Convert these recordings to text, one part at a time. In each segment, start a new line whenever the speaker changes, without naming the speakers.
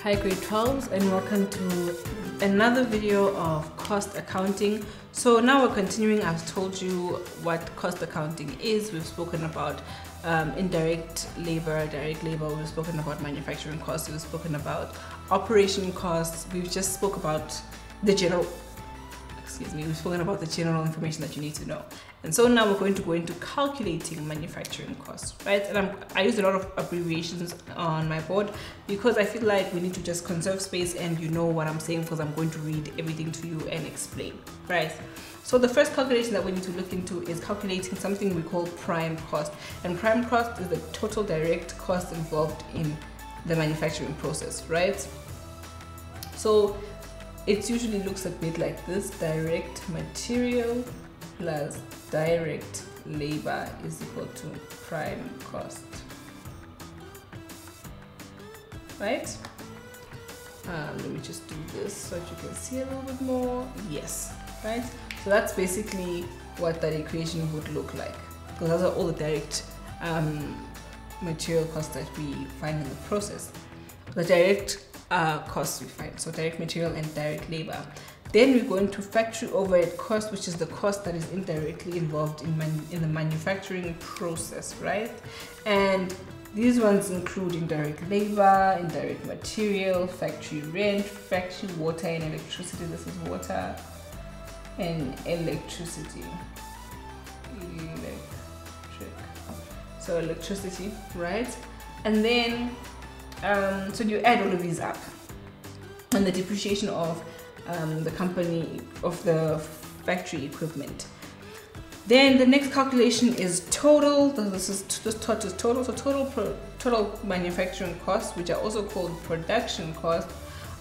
Hi grade 12s, and welcome to another video of cost accounting. So now we're continuing. I've told you what cost accounting is. We've spoken about indirect labor, direct labor. We've spoken about manufacturing costs. We've spoken about operation costs. We've just spoke about the general, we've spoken about the general information that you need to know. And so now we're going to go into calculating manufacturing costs, right? And I use a lot of abbreviations on my board because I feel like we need to just conserve space and you know what I'm saying, because I'm going to read everything to you and explain, right? So the first calculation that we need to look into is calculating something we call prime cost. And prime cost is the total direct cost involved in the manufacturing process, right? So it usually looks a bit like this: direct material plus direct labor is equal to prime cost, right? Let me just do this so that you can see a little bit more. Yes, right? So that's basically what that equation would look like, because those are all the direct material costs that we find in the process. The direct costs we find, so direct material and direct labor. Then we go into factory overhead cost, which is the cost that is indirectly involved in the manufacturing process, right? And these ones include indirect labor, indirect material, factory rent, factory water and electricity. This is water and electricity. So electricity, right? And then so you add all of these up, and the depreciation of the company, of the factory equipment. Then the next calculation is total. This is total. So total manufacturing costs, which are also called production costs,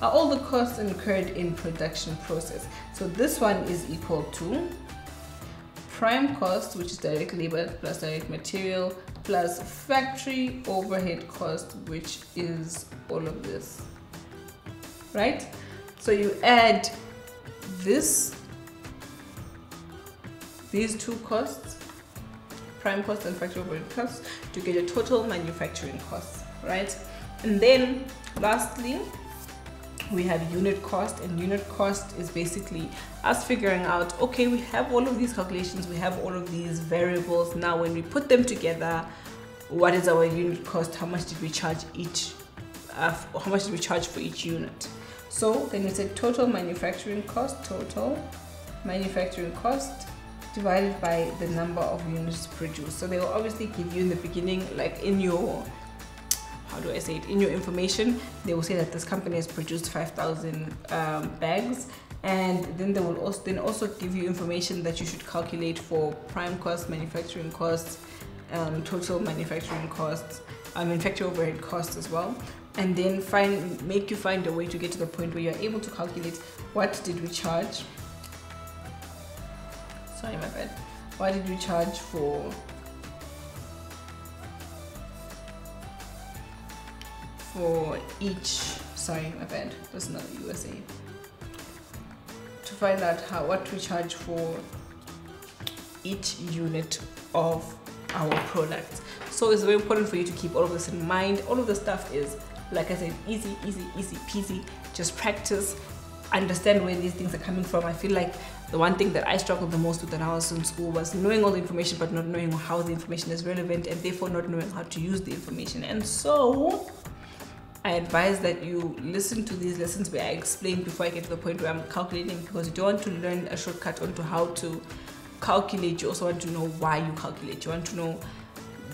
are all the costs incurred in production process. So this one is equal to prime cost, which is direct labor plus direct material, plus factory overhead cost, which is all of this, right? So you add these two costs, prime cost and factory overhead costs, to get your total manufacturing costs, right? And then lastly, we have unit cost, and unit cost is basically us figuring out, okay, we have all of these calculations, we have all of these variables. Now when we put them together, what is our unit cost? How much did we charge each? How much did we charge for each unit? So then we say total manufacturing cost divided by the number of units produced. So they will obviously give you in the beginning, like in your, in your information, they will say that this company has produced 5,000 bags, and then they will also give you information that you should calculate for prime cost, manufacturing costs, total manufacturing costs, factory overhead costs as well, and then make you find a way to get to the point where you're able to calculate what did we charge. Sorry, my bad. What did we charge for each? Sorry, my bad. That's not the USA. To find out what we charge for each unit of our product. So it's very important for you to keep all of this in mind. All of the stuff is, like I said, easy peasy. Just practice, understand where these things are coming from. I feel like the one thing that I struggled the most with when I was in school was knowing all the information but not knowing how the information is relevant, and therefore not knowing how to use the information. And so I advise that you listen to these lessons where I explain before I get to the point where I'm calculating, because you don't want to learn a shortcut onto how to calculate. You also want to know why you calculate. You want to know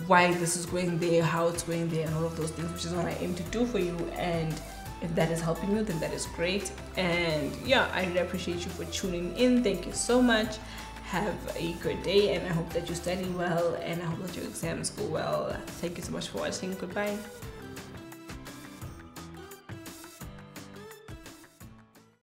why this is going there, how it's going there, and all of those things, which is what I aim to do for you. And if that is helping you, then that is great. And yeah, I really appreciate you for tuning in. Thank you so much. Have a good day, and I hope that you study well, and I hope that your exams go well. Thank you so much for watching. Goodbye.